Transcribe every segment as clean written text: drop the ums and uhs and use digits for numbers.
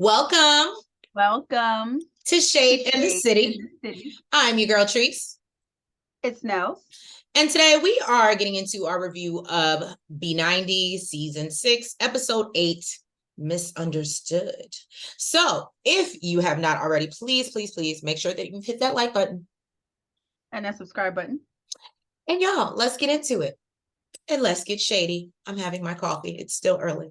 Welcome Welcome to to Shade and the Shade in City. the City. I'm your girl, Treese. It's No. And today we are getting into our review of B90 Season 6, Episode 8, Misunderstood. So if you have not already, please make sure that you've hit that like button. And that subscribe button. And y'all, let's get into it. And let's get shady. I'm having my coffee. It's still early.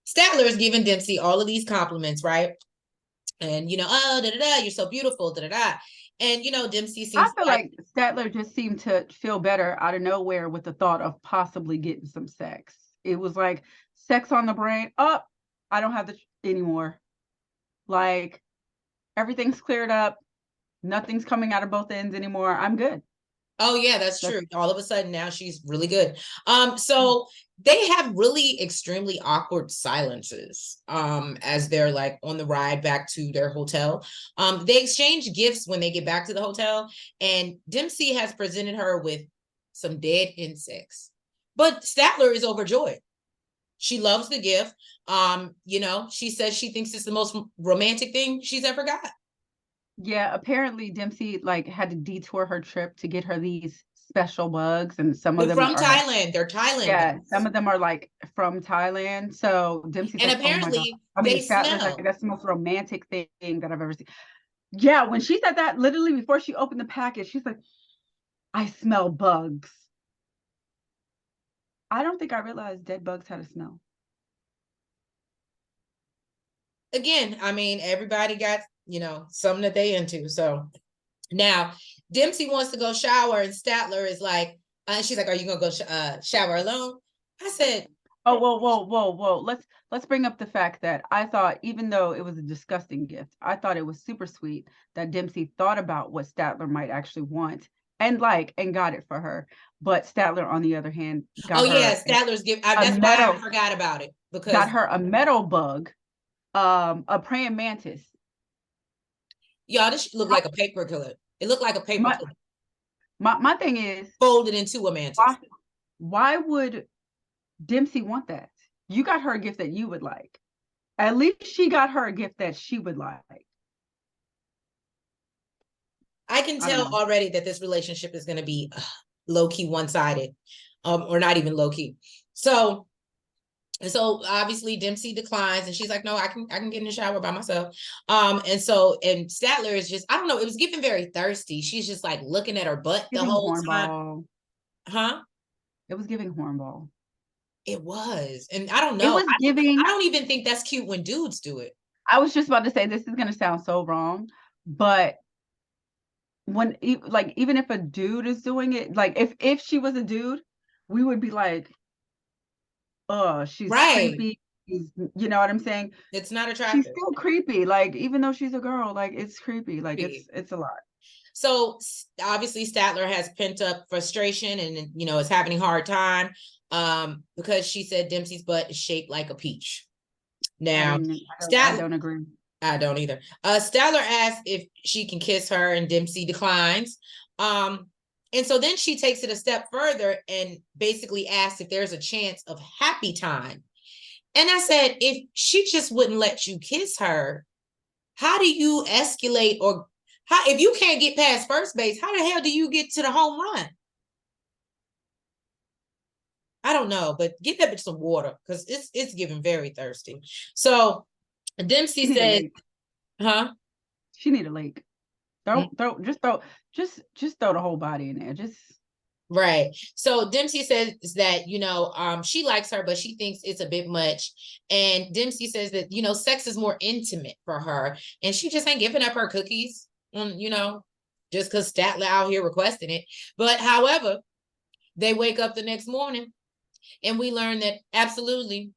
Statler is giving Dempsey all of these compliments, right? And, oh, you're so beautiful, And, Dempsey seems I feel like Statler just seemed to feel better out of nowhere with the thought of possibly getting some sex. It was like sex on the brain. Oh, I don't have the anymore. Like everything's cleared up. Nothing's coming out of both ends anymore. I'm good. Oh yeah, that's true. All of a sudden now she's really good. So they have really extremely awkward silences as they're like on the ride back to their hotel. They exchange gifts when they get back to the hotel, and Dempsey has presented her with some dead insects. But Statler is overjoyed. She loves the gift. She says she thinks it's the most romantic thing she's ever got. Yeah, apparently Dempsey had to detour her trip to get her these special bugs, and some of them from Thailand. They're Thailand. Yeah, bugs. Some of them are from Thailand. So Dempsey's and apparently they smell. That's the most romantic thing that I've ever seen. Yeah, when she said that, literally before she opened the package, she's like, "I smell bugs." I don't think I realized dead bugs had a smell. Again, I mean, everybody got something that they into. So now Dempsey wants to go shower, and Statler is like, she's like, "Are you gonna go shower alone?" I said, "Oh, whoa. Let's bring up the fact that I thought, even though it was a disgusting gift, I thought it was super sweet that Dempsey thought about what Statler might actually want and got it for her. But Statler, on the other hand, got Statler's gift. That's why I forgot about it, because got her a metal bug, a praying mantis. Y'all, this looked like a paper clip. It looked like a paper clip. My thing is folded into a mantis. Why would Dempsey want that? You got her a gift that you would like. At least she got her a gift that she would like. I can tell already that this relationship is going to be low-key one-sided, or not even low-key. So obviously Dempsey declines, and she's like, "No, I can get in the shower by myself." And Statler is just, I don't know, it was giving very thirsty. She's just like looking at her butt the whole time. Huh? It was giving hornball. It was. And I don't know. It was giving. I don't even think that's cute when dudes do it. I was just about to say, this is going to sound so wrong, but when even if a dude is doing it, if she was a dude, we would be like, "Oh, she's creepy." You know what I'm saying? It's not attractive. She's still creepy. Even though she's a girl, it's creepy. It's a lot. So obviously Statler has pent up frustration and is having a hard time because she said Dempsey's butt is shaped like a peach. Now, I don't agree. I don't either. Statler asks if she can kiss her, and Dempsey declines. And so then she takes it a step further and basically asks if there's a chance of happy time. And I said, if she just wouldn't let you kiss her, how do you escalate, or if you can't get past first base, how the hell do you get to the home run? I don't know, but get that bitch some water, because it's getting very thirsty. So Dempsey said, "Huh? She need a lake. Throw the whole body in there. Just right." So Dempsey says that she likes her, but she thinks it's a bit much. And Dempsey says that sex is more intimate for her, and she just ain't giving up her cookies. Just because Statler out here requesting it. But however, they wake up the next morning, and we learn that absolutely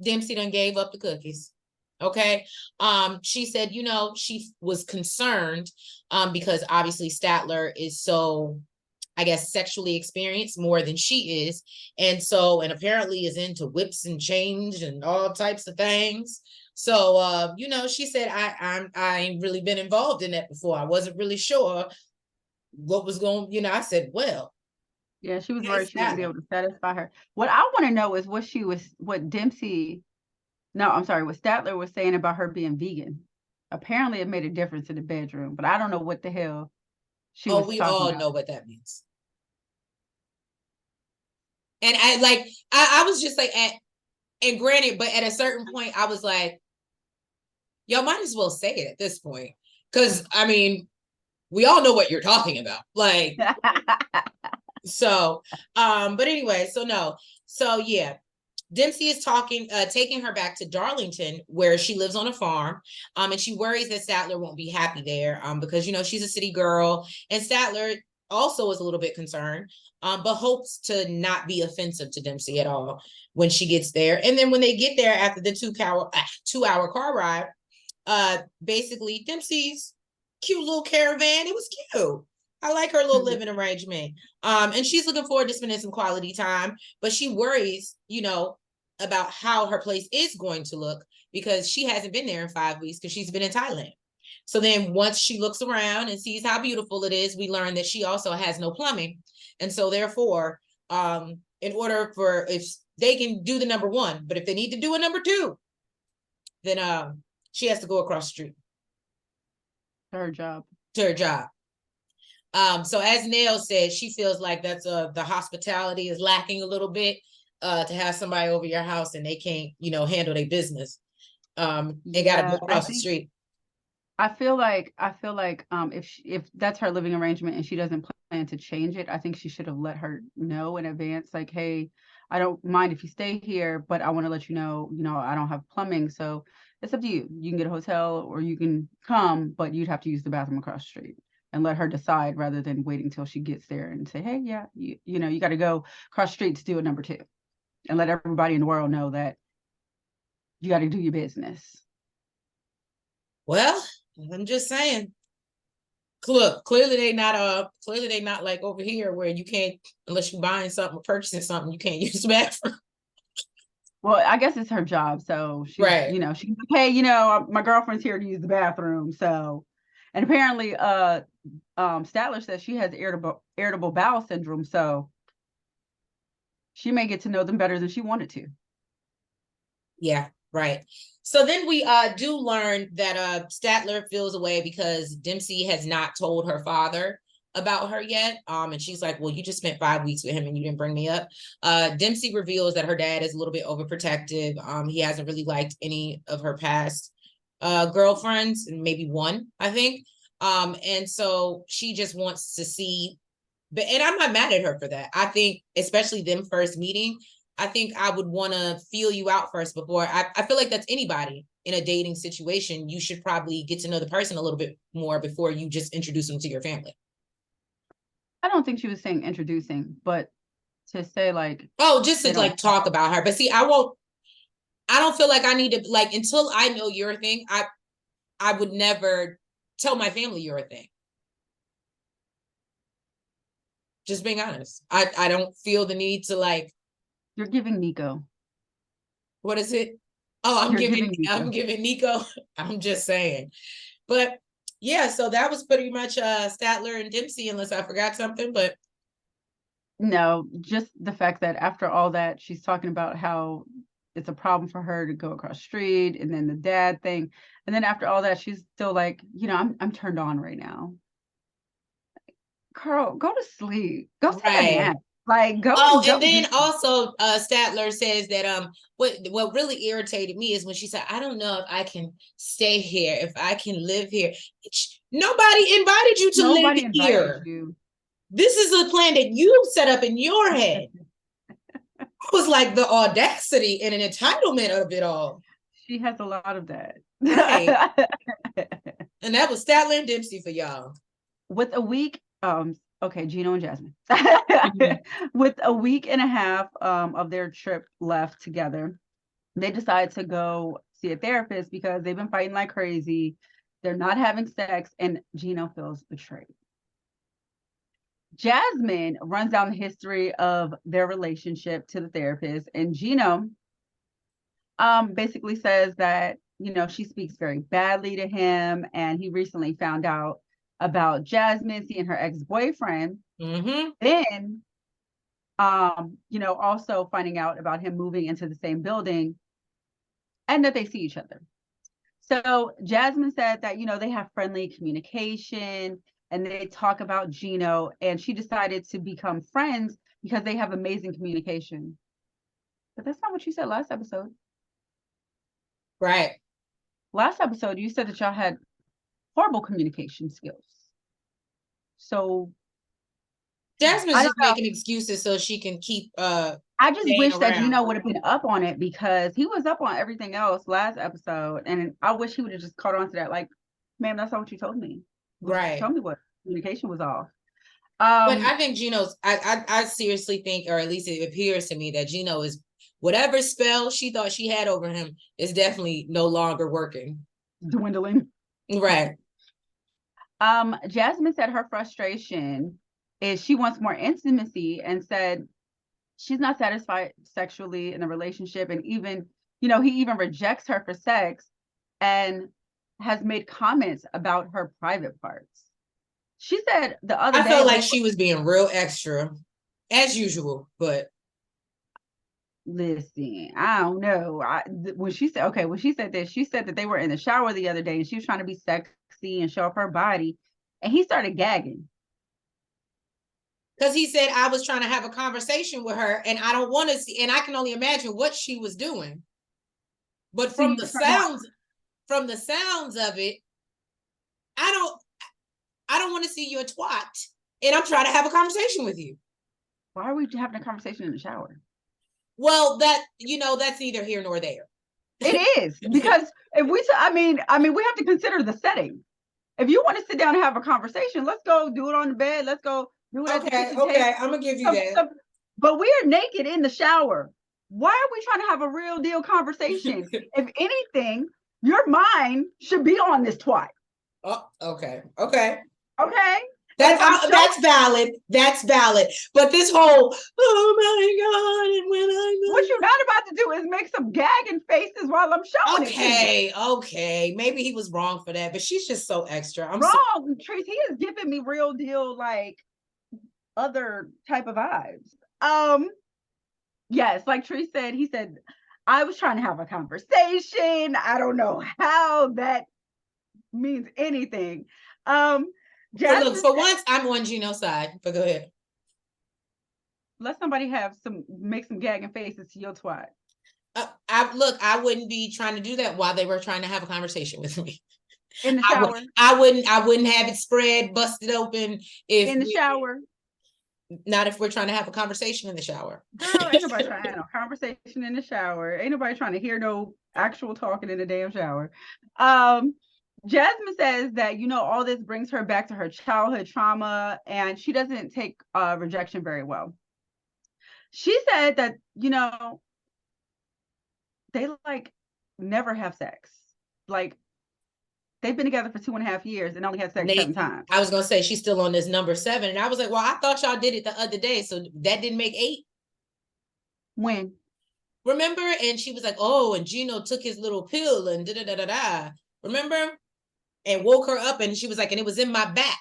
Dempsey done gave up the cookies. Okay. She said, she was concerned because obviously Statler is so, I guess, sexually experienced more than she is. And so, and apparently is into whips and chains and all types of things. So, she said, I ain't really been involved in that before. I wasn't really sure what was going, I said, well, Yeah, she was hey, worried she wouldn't be Statler. able to satisfy her. What I want to know is what Dempsey, no, I'm sorry, what Statler was saying about her being vegan. Apparently it made a difference in the bedroom, but I don't know what the hell she Oh, was we talking all about. know what that means. And I was just like, and granted, but at a certain point, I was like, y'all might as well say it at this point. Because, I mean, we all know what you're talking about. Like, so, but anyway, so no. So, yeah. Dempsey is taking her back to Darlington, where she lives on a farm. And she worries that Statler won't be happy there, because, she's a city girl. And Statler also is a little bit concerned, but hopes to not be offensive to Dempsey at all when she gets there. And then when they get there after the 2 hour car ride, basically Dempsey's cute little caravan. It was cute. I like her little living arrangement. And she's looking forward to spending some quality time, but she worries, about how her place is going to look because she hasn't been there in 5 weeks because she's been in Thailand. So then once she looks around and sees how beautiful it is, we learn that she also has no plumbing. And so therefore, in order for, if they can do the number one, but if they need to do a number two, then she has to go across the street. Her job. To her job. So as Nail said, she feels like that's the hospitality is lacking a little bit, to have somebody over your house and they can't, handle their business. They gotta go across the street. I feel like if that's her living arrangement and she doesn't plan to change it, I think she should have let her know in advance, like, hey, I don't mind if you stay here, but I want to let you know, I don't have plumbing, so it's up to you. You can get a hotel or you can come, but you'd have to use the bathroom across the street, and let her decide rather than waiting till she gets there and say, hey, yeah, you got to go across the street to do a number two, and let everybody in the world know that you got to do your business. Well, I'm just saying. Look, clearly they not like over here where you can't, unless you're buying something or purchasing something, you can't use the bathroom. Well, I guess it's her job, so she's, right. She's like, hey, my girlfriend's here to use the bathroom, so. And apparently, Statler says she has irritable bowel syndrome, so she may get to know them better than she wanted to. Yeah, right. So then we do learn that Statler feels away because Dempsey has not told her father about her yet. And she's like, well, you just spent 5 weeks with him and you didn't bring me up. Dempsey reveals that her dad is a little bit overprotective. He hasn't really liked any of her past girlfriends, maybe one, I think. And so she just wants to see, and I'm not mad at her for that. I think, especially them first meeting, I think I would want to feel you out first before. I feel like that's anybody in a dating situation. You should probably get to know the person a little bit more before you just introduce them to your family. I don't think she was saying introducing, but to say like, oh, just to like talk about her. But see, I don't feel like I need to, like, until I know your thing, I would never tell my family you're a thing. Just being honest. I don't feel the need to, like. You're giving Nico. What is it? Oh, I'm giving Nico. I'm just saying. But yeah, so that was pretty much Statler and Dempsey, unless I forgot something, but no, just the fact that after all that, she's talking about how it's a problem for her to go across the street, and then the dad thing, and then after all that, she's still like, I'm turned on right now. Girl, go to sleep. Go take a nap. Like, go. Oh, and then also Statler says that what really irritated me is when she said, I don't know if I can stay here, if I can live here. Nobody invited you to live here. This is a plan that you set up in your head. It was like the audacity and an entitlement of it all. She has a lot of that. Right. And that was Statler and Dempsey for y'all. With a week, okay, Gino and Jasmine. Mm-hmm. With a week and a half of their trip left together, they decide to go see see a therapist because they've been fighting like crazy. They're not having sex, and Gino feels betrayed. Jasmine runs down the history of their relationship to the therapist, and Gino basically says that, you know, she speaks very badly to him, and he recently found out about Jasmine seeing her ex-boyfriend. Then, you know, also finding out about him moving into the same building and that they see each other. So Jasmine said that, you know, they have friendly communication and they talk about Gino, and she decided to become friends because they have amazing communication. But that's not what you said last episode. Right. Last episode, you said that y'all had horrible communication skills. So Jasmine's just making excuses so she can keep I just wish around. that Gino would have been up on it, because he was up on everything else last episode, and I wish he would have just caught on to that. Like, ma'am, that's not what you told me. Right. Tell me what communication was off. But I think Gino's, I seriously think, or at least it appears to me, that Gino is, whatever spell she thought she had over him is definitely no longer working. Dwindling. Right. Jasmine said her frustration is she wants more intimacy, and said she's not satisfied sexually in a relationship, and even, you know, he even rejects her for sex and has made comments about her private parts. She said the other day, I felt like she was being real extra, as usual, but listen, I don't know. When she said this, she said that they were in the shower the other day and she was trying to be sexy and show off her body, and he started gagging. Because he said, I was trying to have a conversation with her and I don't want to see, and I can only imagine what she was doing. But from the sounds of it, I don't want to see you a twat. And I'm trying to have a conversation with you. Why are we having a conversation in the shower? Well, that, you know, that's neither here nor there. It is, because if we, I mean, we have to consider the setting. If you want to sit down and have a conversation, let's go do it on the bed. Let's go do it at the kitchen table. I'm gonna give you that. But we are naked in the shower. Why are we trying to have a real deal conversation? If anything, your mind should be on this twat. Oh, okay. That's valid. That's valid. But this whole, oh my God, and when I know, what you're not about to do is make some gagging faces while I'm showing it. Okay. Maybe he was wrong for that, but she's just so extra. I'm wrong, Trace. He is giving me real deal, like, other type of vibes. Yes, like Trace said, he said, I was trying to have a conversation. I don't know how that means anything. Look, for once, I'm on Gino's side, but go ahead. Let somebody make some gagging faces to your twat. I wouldn't be trying to do that while they were trying to have a conversation with me. In the shower? I wouldn't have it spread, busted open. In the shower? Not if we're trying to have a conversation in the shower. Girl, ain't nobody trying to have no conversation in the shower. Ain't nobody trying to hear no actual talking in the damn shower. Jasmine says that, you know, all this brings her back to her childhood trauma, and she doesn't take rejection very well. She said that, you know, they like never have sex. Like, they've been together for 2.5 years and only had sex 7 times. I was gonna say she's still on this number 7, and I was like, well, I thought y'all did it the other day, so that didn't make 8. When? Remember? And she was like, oh, and Gino took his little pill and da. Remember? And woke her up, and she was like, and it was in my back.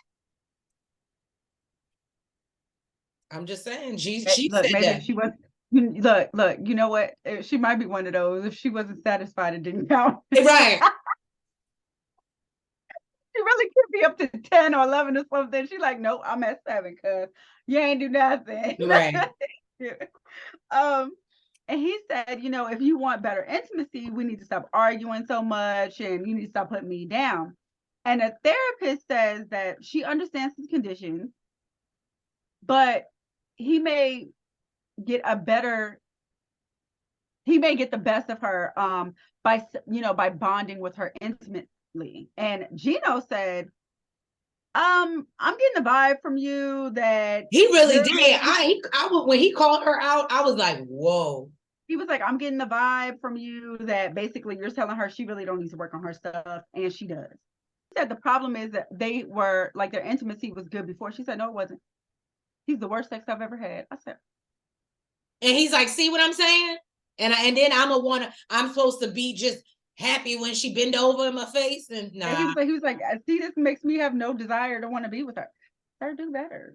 I'm just saying, she look, said maybe that. She was. Look, you know what? She might be one of those. If she wasn't satisfied, it didn't count. Right. She really could be up to 10 or 11 or something. She's like, nope, I'm at 7 because you ain't do nothing. Right. And he said, you know, if you want better intimacy, we need to stop arguing so much, and you need to stop putting me down. And a therapist says that she understands his condition, but he may get the best of her by bonding with her intimately. And Gino said, I'm getting the vibe from you that he really did. I when he called her out, I was like, whoa. He was like, I'm getting the vibe from you that basically you're telling her she really don't need to work on her stuff, and she does. He said the problem is that they were like their intimacy was good before. She said, no, it wasn't. He's the worst sex I've ever had. I said, and he's like, see what I'm saying? And then I'm supposed to be just happy when she bend over in my face. And and nah. he was like, see, this makes me have no desire to want to be with her. Her do better.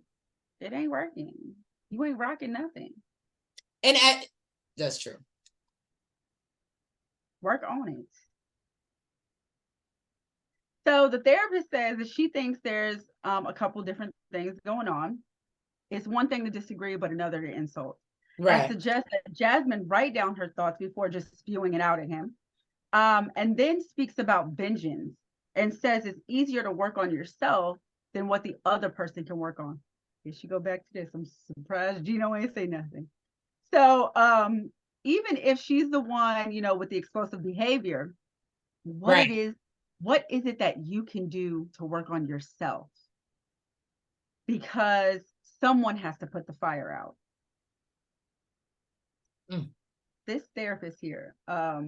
It ain't working. You ain't rocking nothing. And that's true. Work on it. So the therapist says that she thinks there's a couple different things going on. It's one thing to disagree, but another to insult. Right. And suggests that Jasmine write down her thoughts before just spewing it out at him. And then speaks about vengeance and says it's easier to work on yourself than what the other person can work on. Here she go back to this. I'm surprised Gino ain't say nothing. So even if she's the one, with the explosive behavior, what is it that you can do to work on yourself? Because someone has to put the fire out. This therapist here, I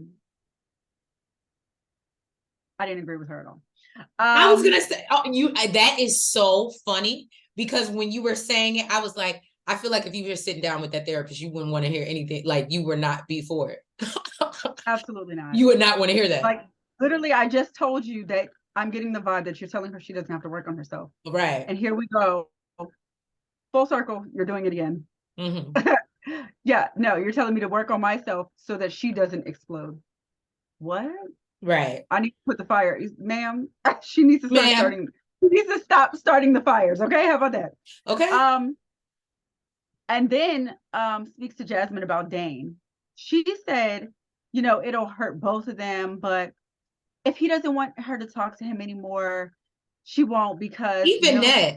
didn't agree with her at all. I was gonna say, that is so funny, because when you were saying it, I was like, I feel like if you were sitting down with that therapist, you wouldn't want to hear anything. Like, you would not be for it. Absolutely not. You would not want to hear that. Like, literally, I just told you that I'm getting the vibe that you're telling her she doesn't have to work on herself. Right. And here we go. Full circle, you're doing it again. Yeah, no, you're telling me to work on myself so that she doesn't explode. What? Right. I need to put the fire, ma'am. She needs to stop starting the fires. Okay, how about that? Okay. And then speaks to Jasmine about Dane. She said, it'll hurt both of them, but if he doesn't want her to talk to him anymore, she won't, because even that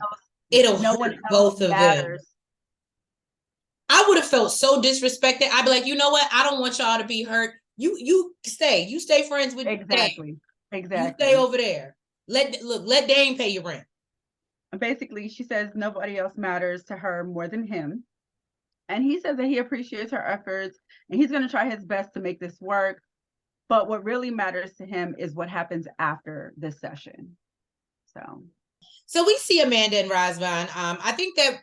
it'll hurt both of them. I would have felt so disrespected. I'd be like, you know what? I don't want y'all to be hurt. You stay friends with exactly. Dane. You stay over there. Let Dane pay your rent. Basically, she says nobody else matters to her more than him. And he says that he appreciates her efforts and he's going to try his best to make this work. But what really matters to him is what happens after this session. So we see Amanda and Rosemont. I think that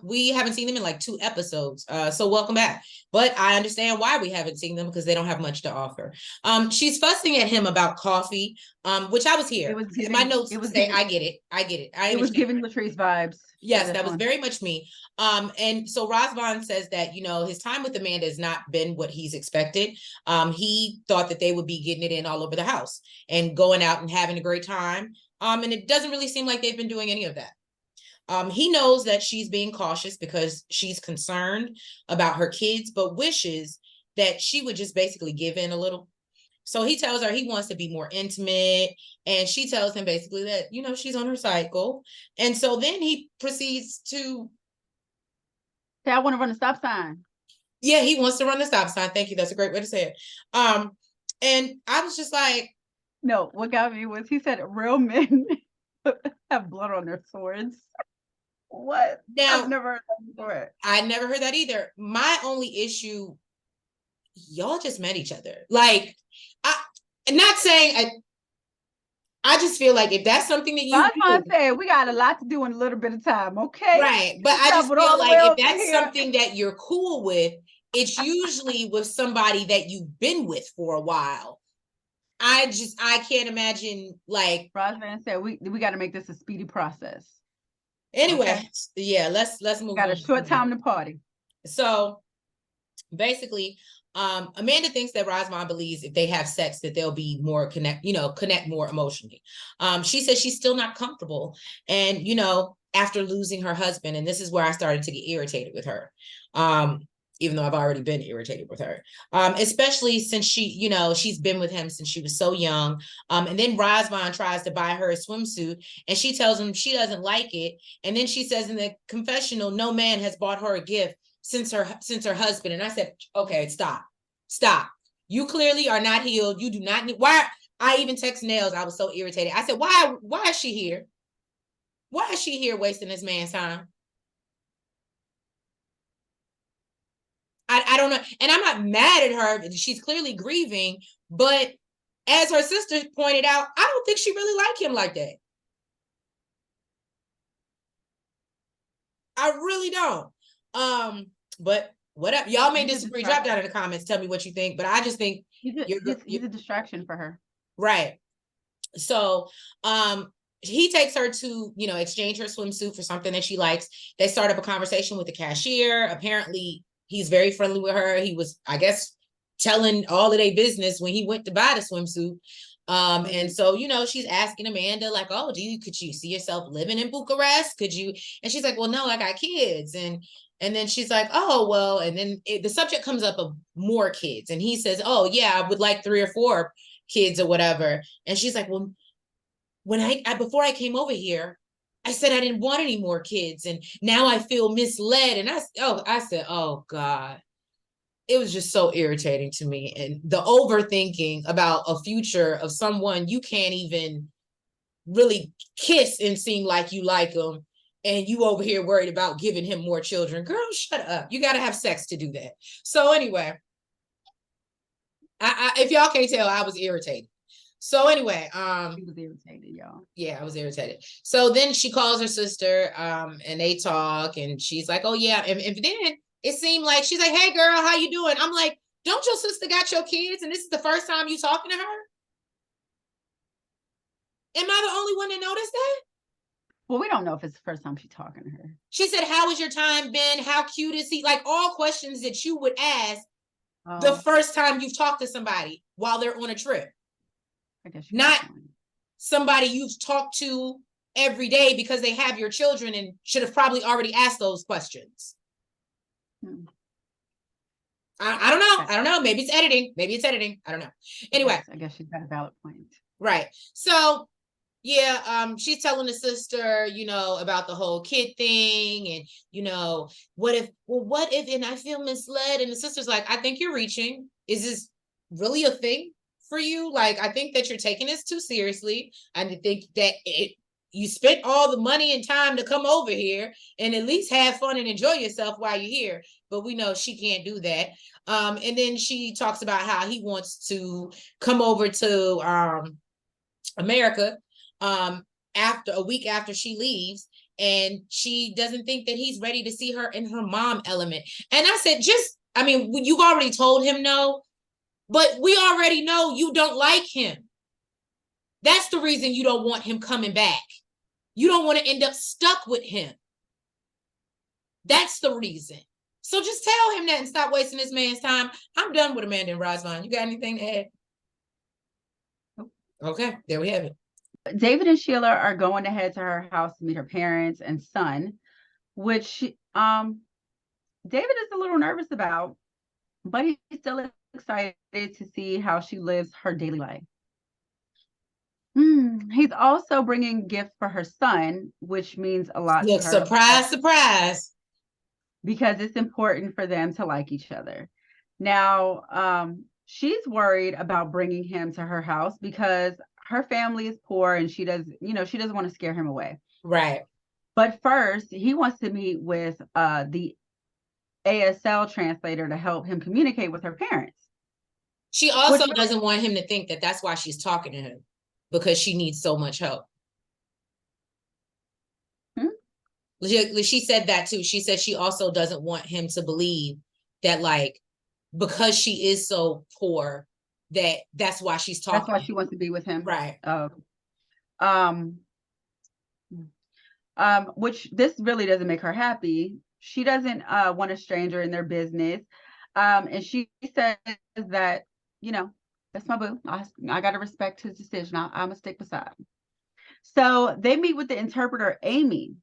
we haven't seen them in like 2 episodes. So welcome back. But I understand why we haven't seen them, because they don't have much to offer. She's fussing at him about coffee, which I was here. My notes say, I get it. It was giving Latrice vibes. Yes, that was very much me. And so Rosemont says that, his time with Amanda has not been what he's expected. He thought that they would be getting it in all over the house and going out and having a great time. And it doesn't really seem like they've been doing any of that. He knows that she's being cautious because she's concerned about her kids, but wishes that she would just basically give in a little. So he tells her he wants to be more intimate, and she tells him basically that, she's on her cycle. And so then he proceeds to say, I want to run a stop sign. Yeah, he wants to run the stop sign. Thank you. That's a great way to say it. And I was just like, no, what got me was he said real men have blood on their swords. What? Now, I've never heard that before. I never heard that either. My only issue, y'all just met each other. Like, I'm not saying I just feel like if that's something that you I said we got a lot to do in a little bit of time, okay? Right. But I just feel like if that's something that you're cool with, it's usually with somebody that you've been with for a while. I can't imagine, like, Rosemont said we got to make this a speedy process. Anyway, okay. Yeah, let's move on. Got a short time to party. So basically, Amanda thinks that Rosemont believes if they have sex that they'll be more connect more emotionally. She says she's still not comfortable, and after losing her husband, and this is where I started to get irritated with her. Even though I've already been irritated with her, especially since she's been with him since she was so young. And then Rosemont tries to buy her a swimsuit, and she tells him she doesn't like it. And then she says in the confessional, no man has bought her a gift since her husband. And I said, okay, stop. You clearly are not healed. You do not need. Why? I even text Nails. I was so irritated. I said, why is she here? Why is she here wasting this man's time? I don't know. And I'm not mad at her. She's clearly grieving, but as her sister pointed out, I don't think she really liked him like that. I really don't. But whatever. Y'all may disagree. Drop down in the comments. Tell me what you think. But I just think he's a distraction for her. Right. So he takes her to, exchange her swimsuit for something that she likes. They start up a conversation with the cashier. Apparently, he's very friendly with her. He was, I guess, telling all of their business when he went to buy the swimsuit. And so, she's asking Amanda, like, oh, could you see yourself living in Bucharest? Could you? And she's like, well, no, I got kids. And then she's like, oh, well, and then the subject comes up of more kids. And he says, oh, yeah, I would like 3 or 4 kids or whatever. And she's like, well, when I before I came over here, I said I didn't want any more kids. And now I feel misled. And I said, oh God. It was just so irritating to me. And the overthinking about a future of someone you can't even really kiss and seem like you like them. And you over here worried about giving him more children. Girl, shut up. You got to have sex to do that. So anyway, if y'all can't tell, I was irritated. So anyway, she was irritated, y'all. Yeah, I was irritated. So then she calls her sister, and they talk, and she's like, "Oh yeah." And then it seemed like she's like, "Hey girl, how you doing?" I'm like, "Don't your sister got your kids, and this is the first time you talking to her?" Am I the only one that noticed that? Well, we don't know if it's the first time she's talking to her. She said, "How was your time been? How cute is he?" Like all questions that you would ask the first time you've talked to somebody while they're on a trip. I guess not somebody you've talked to every day because they have your children and should have probably already asked those questions. I don't know. I don't know. Maybe it's editing. I don't know. Anyway. I guess she's got a valid point. Right. So yeah, she's telling the sister, about the whole kid thing and, what if, and I feel misled. And the sister's like, I think you're reaching. Is this really a thing for you? Like, I think that you're taking this too seriously. I think that you spent all the money and time to come over here and at least have fun and enjoy yourself while you're here. But we know she can't do that. And then she talks about how he wants to come over to America after a week after she leaves, and she doesn't think that he's ready to see her in her mom element. And I said, you've already told him no, but we already know you don't like him. That's the reason you don't want him coming back. You don't want to end up stuck with him. That's the reason. So just tell him that and stop wasting this man's time. I'm done with Amanda and Rosemont. You got anything to add? Nope. Okay, there we have it. David and Sheila are going to head to her house to meet her parents and son, which David is a little nervous about, but he's still excited to see how she lives her daily life. He's also bringing gifts for her son, which means a lot to her. Surprise. Because it's important for them to like each other. Now, she's worried about bringing him to her house because her family is poor and she doesn't want to scare him away. Right. But first, he wants to meet with the ASL translator to help him communicate with her parents. She also doesn't want him to think that that's why she's talking to him, because she needs so much help. She said that too. She said she also doesn't want him to believe that, like, because she is so poor, that's why she's talking. That's why she wants to be with him. Right. Which this really doesn't make her happy. She doesn't want a stranger in their business. And she says that, that's my boo. I got to respect his decision. I'm going to stick beside him. So they meet with the interpreter, Amy.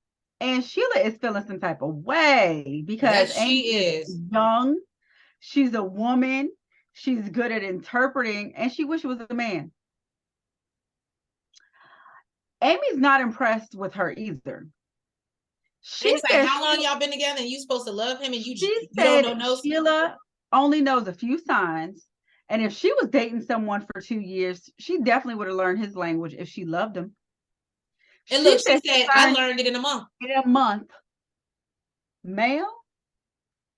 And Sheila is feeling some type of way because Amy is young. She's a woman. She's good at interpreting, and she wishes it was a man. Amy's not impressed with her either. She's like, how long y'all been together and you supposed to love him and you don't know? Sheila only knows a few signs, and if she was dating someone for 2 years, she definitely would have learned his language if she loved him. And look, she said, I learned it in a month. In a month. Ma'am,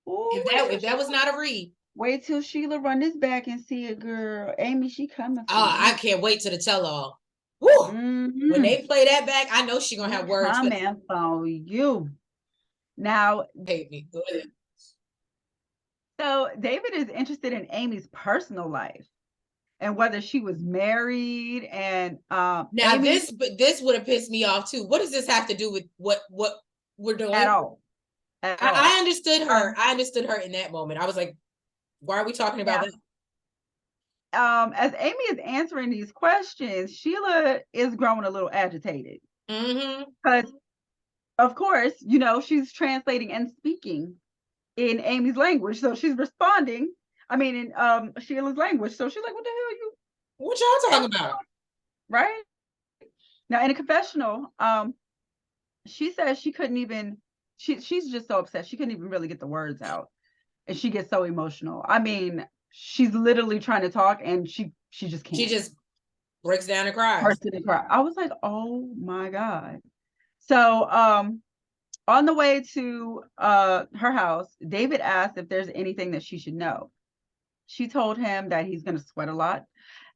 Ooh, If that was not a read. wait till Sheila run this back and see it, girl. Amy, she coming for I you. can't wait to the tell all. Woo! When Mm-hmm. they play that back, I know she gonna have words for Coming for you. Now, me. Go ahead. so David is interested in Amy's personal life and whether she was married and Now Amy this would have pissed me off too. What does this have to do with what we're doing? at all. At all. I understood her. I understood her in that moment. I was like, why are we talking about that? As Amy is answering these questions, Sheila is growing a little agitated. Because, of course, you know, she's translating and speaking in Amy's language. So she's responding, I mean, in Sheila's language. So she's like, what the hell you? What y'all talking about? Right? Now, in a confessional, she says she couldn't even, she's just so upset. She couldn't even really get the words out. And she gets so emotional. I mean, she's literally trying to talk and she just can't. She just breaks down and cries. I was like, oh my God. So on the way to her house, David asked if there's anything that she should know. She told him that he's going to sweat a lot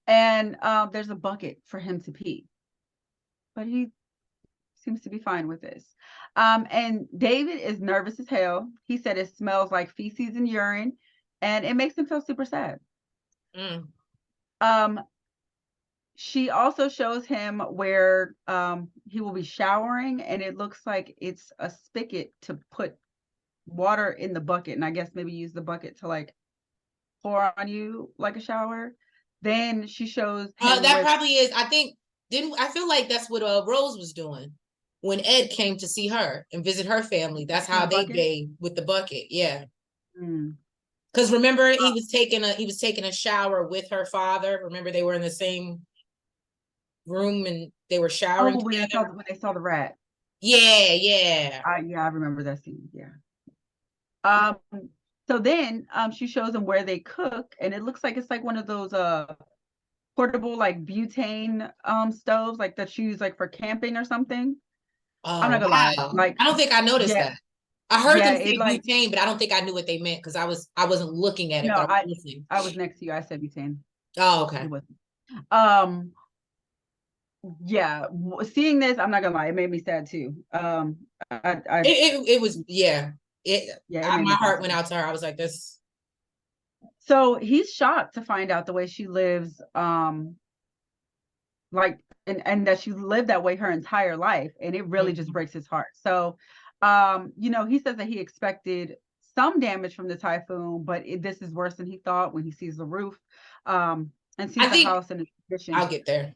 and there's a bucket for him to pee. But he seems to be fine with this. And David is nervous as hell. He said it smells like feces and urine and it makes him feel super sad. She also shows him where he will be showering and it looks like it's a spigot to put water in the bucket, and I guess maybe use the bucket to like pour on you like a shower. Then she shows him that probably is. I think I feel like that's what Rose was doing when Ed came to see her and visit her family. That's how they bathed with the bucket. Yeah. Because remember, he was taking a shower with her father. Remember, they were in the same room and they were showering together. When they saw the rat. Yeah. I remember that scene. Yeah. So then she shows them where they cook, and it looks like it's like one of those portable like butane stoves like that you use like for camping or something. I'm not gonna lie. Like I don't think I noticed that. I heard them say butane, but I don't think I knew what they meant because I wasn't looking at it, but I was listening. I was next to you. I said butane. Oh, okay. It wasn't. Yeah, seeing this, I'm not gonna lie, it made me sad too. It was my heart went out to her. I was like, this. So he's shocked to find out the way she lives, like and that she lived that way her entire life, and it really just breaks his heart. So you know, he says that he expected some damage from the typhoon, but this is worse than he thought when he sees the roof and sees the house in its condition. I'll get there.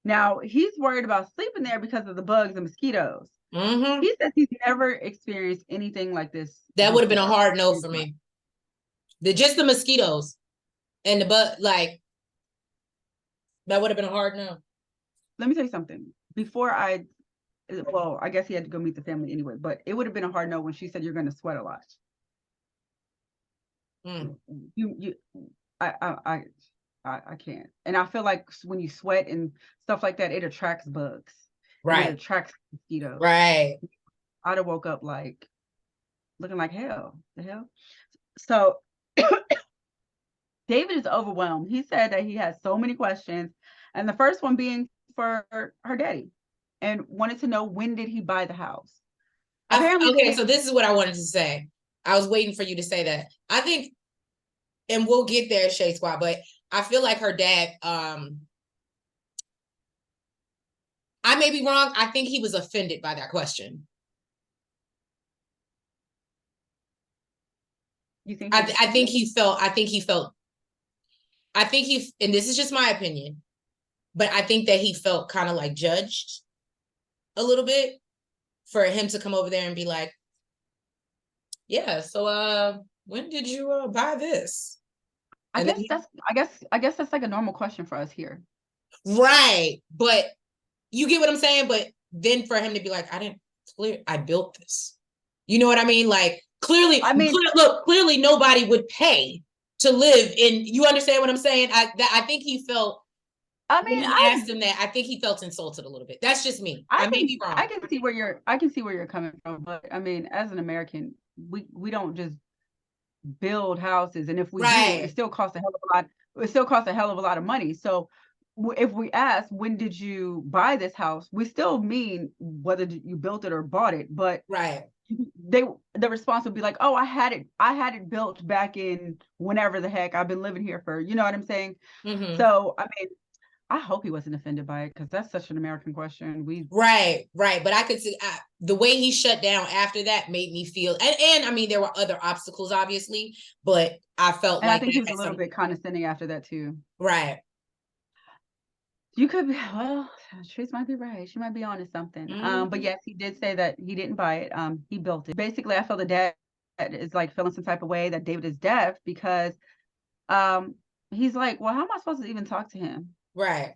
Now, he's worried about sleeping there because of the bugs and mosquitoes. He says he's never experienced anything like this. That would have been a hard no for me. Just the mosquitoes and the bug, like, that would have been a hard no. Let me tell you something. I guess he had to go meet the family anyway, but it would have been a hard no when she said you're going to sweat a lot. I can't. And I feel like when you sweat and stuff like that, it attracts bugs. Right. It attracts mosquitoes. Right. I'd have woke up like looking like hell. The hell? So David is overwhelmed. He said that he has so many questions. And the first one being for her daddy and wanted to know, when did he buy the house? Okay, so this is what I wanted to say. I was waiting for you to say that. I think, and we'll get there, Shade Squad, but I feel like her dad, I may be wrong. I think he was offended by that question. You think? And this is just my opinion, but I think that he felt kind of like judged a little bit for him to come over there and be like, yeah, so when did you buy this? I guess that's like a normal question for us here. Right. But you get what I'm saying? But then for him to be like, I built this. You know what I mean? Like, clearly nobody would pay to live in, you understand what I'm saying? I think he felt, when he asked him that, I think he felt insulted a little bit. That's just me. I may be wrong. I can see where you're coming from, but I mean, as an American, we don't just build houses, and if we do, Right. it still costs a hell of a lot. It still costs a hell of a lot of money. So if we ask, when did you buy this house, we still mean whether you built it or bought it. But Right. the response would be like, oh, I had it built back in whenever the heck. I've been living here for, you know what I'm saying? Mm-hmm. So I mean, I hope he wasn't offended by it, because that's such an American question. Right. But I could see the way he shut down after that made me feel, and I mean, there were other obstacles, obviously, but I felt and I like think he was a little bit condescending after that too. Right. You could be, well, Trace might be right. She might be onto something. But yes, he did say that he didn't buy it. He built it. Basically, I feel the dad is like feeling some type of way that David is deaf, because he's like, well, how am I supposed to even talk to him? Right.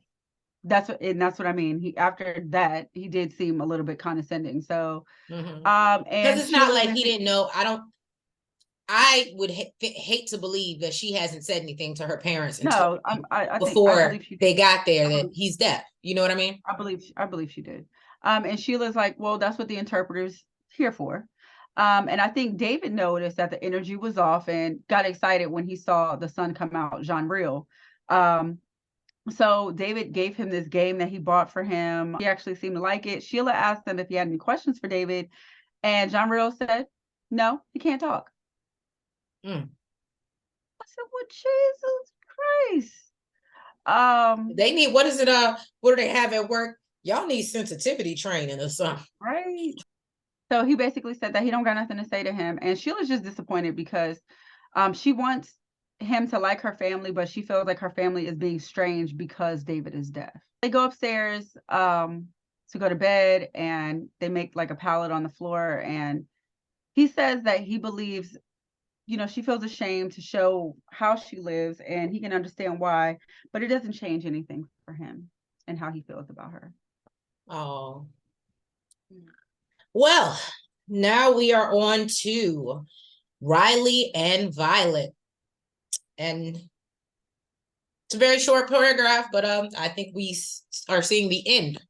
That's what I mean. He, after that, he did seem a little bit condescending. So because and it's not Sheila like he didn't know. I would hate to believe that she hasn't said anything to her parents until I before believe she did. they got there that he's deaf. You know what I mean? I believe she did. And Sheila's like, well, that's what the interpreter's here for. And I think David noticed that the energy was off and got excited when he saw the sun come out, Jean Real. So David gave him this game that he bought for him. He actually seemed to like it. Sheila asked him if he had any questions for David, and Jean Real said, no, he can't talk. I said, well, Jesus Christ. They need, what is it? What do they have at work? Y'all need sensitivity training or something. Right. So he basically said that he don't got nothing to say to him. And Sheila's just disappointed because she wants him to like her family, but she feels like her family is being strange because David is deaf. They go upstairs to go to bed, and they make like a pallet on the floor. And he says that he believes, you know, she feels ashamed to show how she lives, and he can understand why, but it doesn't change anything for him and how he feels about her. Oh. Well, now we are on to Riley and Violet. And it's a very short paragraph, but I think we are seeing the end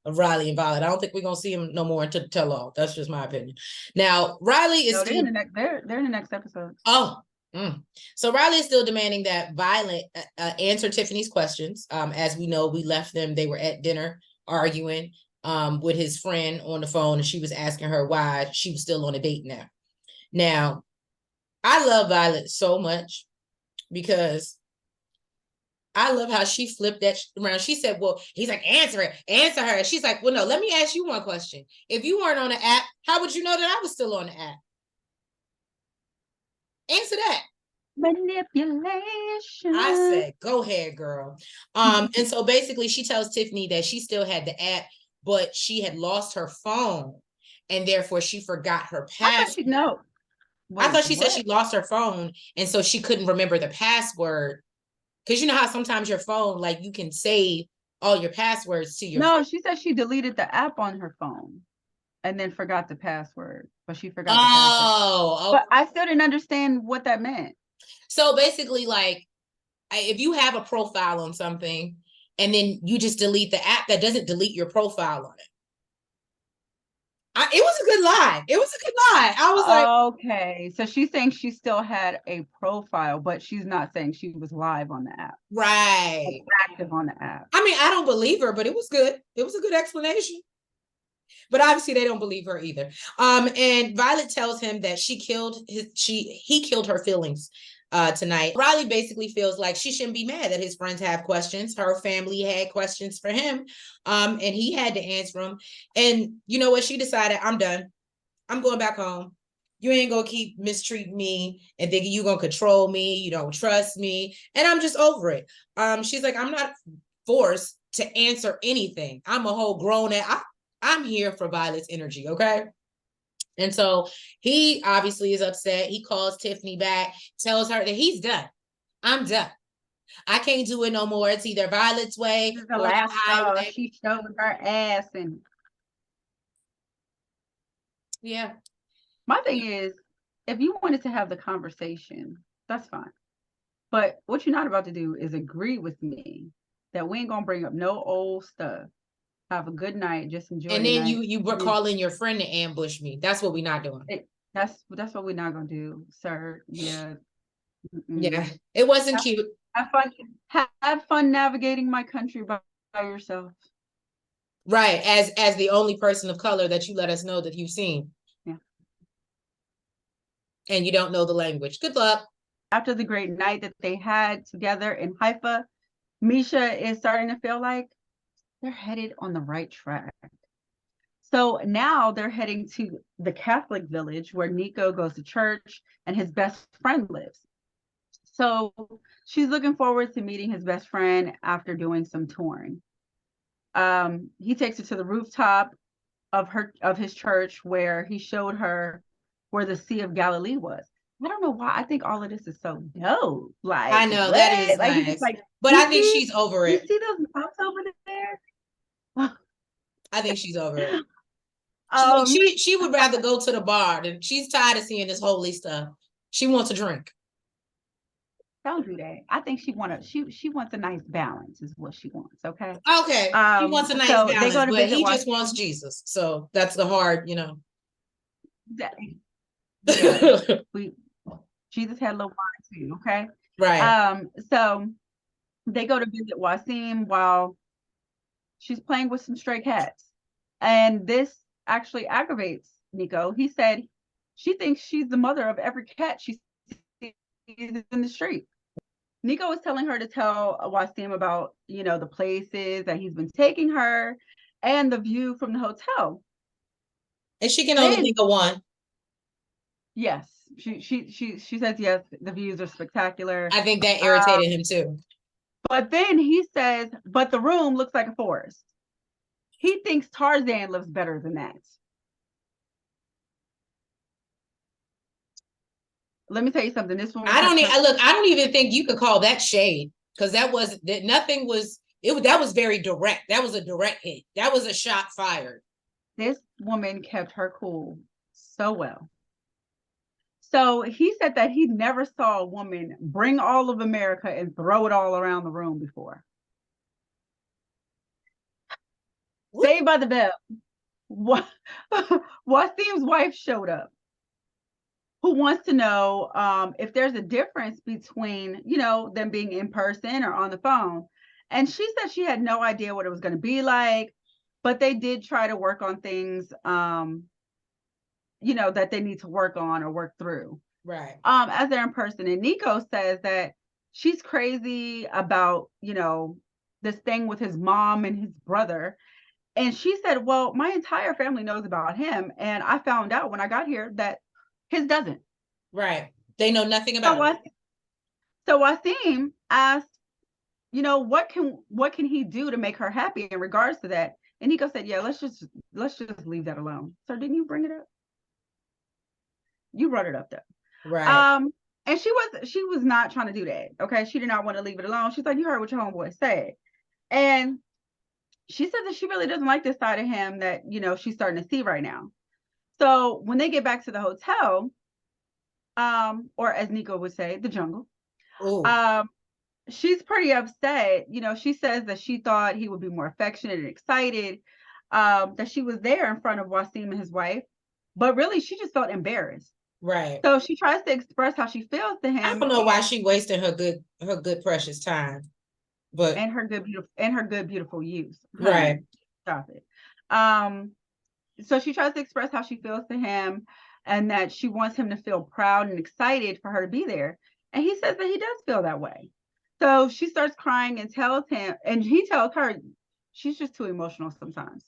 of Riley and Violet. I don't think we're gonna see him no more until the tell-all. That's just my opinion. Now, Riley is they're in the next episode. So Riley is still demanding that Violet answer Tiffany's questions. As we know, we left them. They were at dinner arguing with his friend on the phone, and she was asking her why she was still on a date now. Now, I love Violet so much because I love how she flipped that around. She said, well, he's like, answer her. She's like, well, no, let me ask you one question. If you weren't on the app, how would you know that I was still on the app? Answer that. Manipulation. I said, go ahead, girl. And so basically she tells Tiffany that she still had the app, but she had lost her phone, and therefore she forgot her password. I thought she said she lost her phone, and so she couldn't remember the password. Because you know how sometimes your phone, like, you can save all your passwords to your phone. She said she deleted the app on her phone and then forgot the password, but she forgot the password. But I still didn't understand what that meant. So basically, like, if you have a profile on something and then you just delete the app, that doesn't delete your profile on it. It was a good lie. I was like, okay. So she's saying she still had a profile, but she's not saying she was live on the app. Right. Active on the app. I mean, I don't believe her, but it was good. It was a good explanation. But obviously they don't believe her either. And Violet tells him that he killed her feelings tonight. Riley basically feels like she shouldn't be mad that his friends have questions. Her family had questions for him, and he had to answer them. And you know what? She decided, I'm done. I'm going back home. You ain't gonna keep mistreating me and thinking you gonna control me. You don't trust me, and I'm just over it. She's like, I'm not forced to answer anything. I'm a whole grown ass. I'm here for Violet's energy, okay? And so he obviously is upset. He calls Tiffany back, tells her that he's done. I'm done. I can't do it no more. It's either Violet's way or the last highway. She showed her ass. And yeah. My thing is, if you wanted to have the conversation, that's fine. But what you're not about to do is agree with me that we ain't gonna bring up no old stuff. Have a good night. Just enjoy. And then you were calling your friend to ambush me. That's what we're not doing. That's what we're not gonna do, sir. Yeah. Yeah, Mm-mm. it wasn't cute. Have fun. Have fun navigating my country by yourself. Right, as the only person of color that you let us know that you've seen. Yeah. And you don't know the language. Good luck. After the great night that they had together in Haifa, Misha is starting to feel like they're headed on the right track. So now they're heading to the Catholic village where Nico goes to church and his best friend lives. So she's looking forward to meeting his best friend after doing some touring. He takes her to the rooftop of his church where he showed her where the Sea of Galilee was. I don't know why I think all of this is so dope. I Like know that is what? Like he's just nice. like, But I think she's over you it. see those mountains over there? I think she's over it. Um, She would rather go to the bar than she's tired of seeing this holy stuff. She wants a drink. don't do that. I think she wants a nice balance is what she wants. Okay. Okay, she wants a nice So they balance, go to but visit he just wants Washington. Jesus. So that's the hard, Yeah, we Jesus had a little wine too. Okay. Right. So they go to visit Wasim while she's playing with some stray cats, and this actually aggravates Nico. He said she thinks she's the mother of every cat she sees in the street. Nico was telling her to tell Wasim about, the places that he's been taking her and the view from the hotel. And she can only Then, think of one. yes, she says yes, the views are spectacular. I think that irritated him too. But then he says, but the room looks like a forest. He thinks Tarzan lives better than that. Let me tell you something. This woman kept her. I don't even think you could call that shade because nothing was it. That was very direct. That was a direct hit. That was a shot fired. This woman kept her cool so well. So he said that he never saw a woman bring all of America and throw it all around the room before. Saved by the Bell. Wasim's wife showed up, who wants to know if there's a difference between, them being in person or on the phone. And she said she had no idea what it was going to be like, but they did try to work on things, that they need to work on or work through. Right. As they're in person. And Nico says that she's crazy about, this thing with his mom and his brother. And she said, well, my entire family knows about him. And I found out when I got here that his doesn't. Right. They know nothing about it. So Wasim asked, what can he do to make her happy in regards to that? And Nico said, yeah, let's just leave that alone. So didn't you bring it up? You brought it up though. Right. And she was not trying to do that. Okay. She did not want to leave it alone. She's like, you heard what your homeboy said. And she said that she really doesn't like this side of him that, she's starting to see right now. So when they get back to the hotel, or as Nico would say, the jungle, she's pretty upset. She says that she thought he would be more affectionate and excited, that she was there in front of Wasim and his wife, but really she just felt embarrassed. Right. So she tries to express how she feels to him. I don't know why she wasted her good precious time, but and her good beautiful youth. Right. Stop it. So she tries to express how she feels to him and that she wants him to feel proud and excited for her to be there. And he says that he does feel that way. So she starts crying and tells him, and he tells her she's just too emotional sometimes.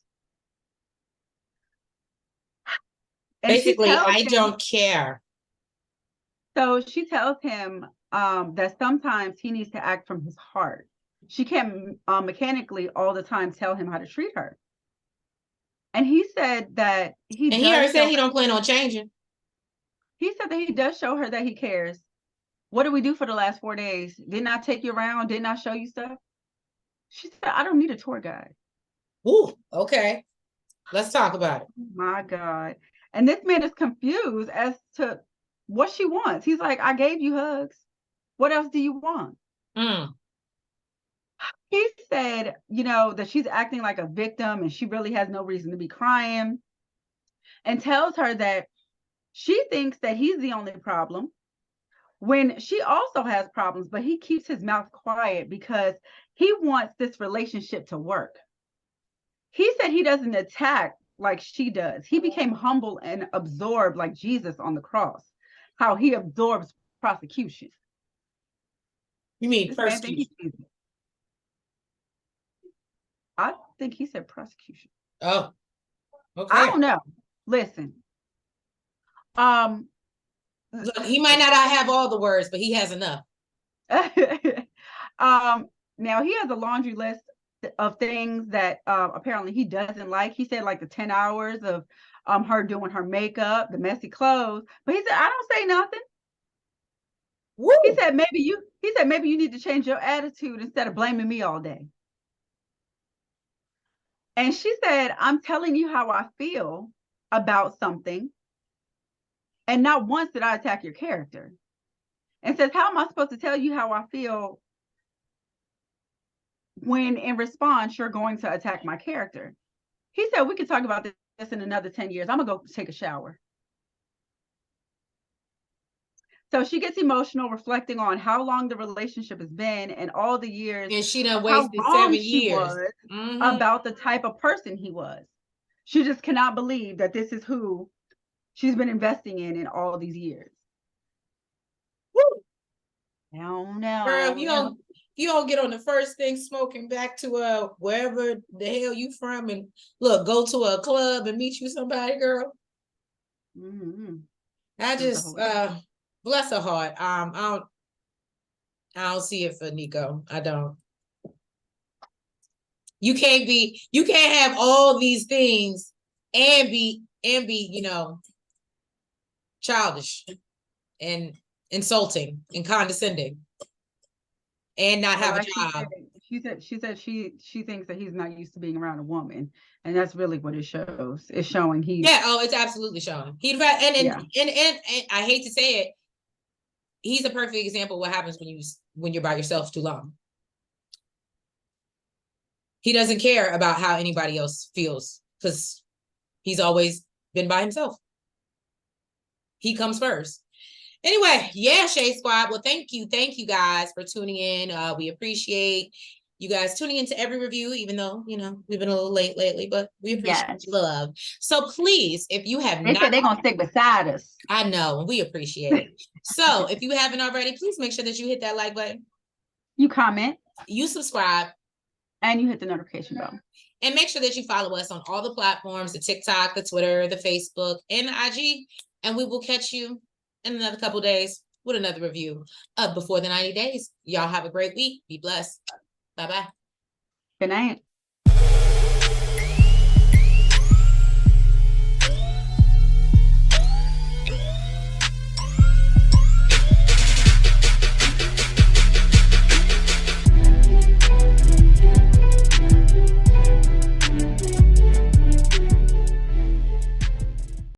And basically, I don't care. So she tells him that sometimes he needs to act from his heart. She can't mechanically all the time tell him how to treat her. And he said that he already said he don't plan on changing. He said that he does show her that he cares. What did we do for the last 4 days? Didn't I take you around? Didn't I show you stuff? She said, I don't need a tour guide. Ooh, okay. Let's talk about it. Oh my God. And this man is confused as to what she wants. He's like, I gave you hugs. What else do you want? He said, that she's acting like a victim and she really has no reason to be crying, and tells her that She thinks that he's the only problem when she also has problems, but he keeps his mouth quiet because he wants this relationship to work. He said he doesn't attack like she does. He became humble and absorbed like Jesus on the cross, how he absorbs prosecution. You mean This man persecution? I think he said prosecution. Oh, okay. I don't know. Listen. Look, he might not have all the words, but he has enough. Now he has a laundry list of things that apparently he doesn't like. He said like the 10 hours of her doing her makeup, the messy clothes, but he said I don't say nothing. Woo! He said maybe you need to change your attitude instead of blaming me all day. And she said, I'm telling you how I feel about something, and not once did I attack your character. And says, how am I supposed to tell you how I feel when in response you're going to attack my character? He said, we can talk about this in another 10 years. I'm gonna go take a shower. So she gets emotional, reflecting on how long the relationship has been and all the years, and she done wasted 7 years about the type of person he was. She just cannot believe that this is who she's been investing in all these years. Woo! No, girl, you don't get on the first thing smoking back to wherever the hell you from, and look, go to a club and meet you somebody, girl. I just bless her heart. I don't see it for Nico. I don't. You can't have all these things and be, childish and insulting and condescending and not have a job. She said she thinks that he's not used to being around a woman, and that's really what it shows. It's showing it's absolutely showing. And I hate to say it, he's a perfect example of what happens when you're by yourself too long. He doesn't care about how anybody else feels because he's always been by himself. He comes first. Anyway, yeah, Shade Squad. Well, thank you guys for tuning in. We appreciate you guys tuning into every review, even though, we've been a little late lately, but we appreciate love. So please, if you have said they're going to stick beside us. I know, we appreciate it. So if you haven't already, please make sure that you hit that like button. You comment. You subscribe. And you hit the notification bell. And make sure that you follow us on all the platforms, the TikTok, the Twitter, the Facebook, and the IG. And we will catch you in another couple days with another review of Before the 90 Days. Y'all have a great week. Be blessed. Bye-bye. Good night.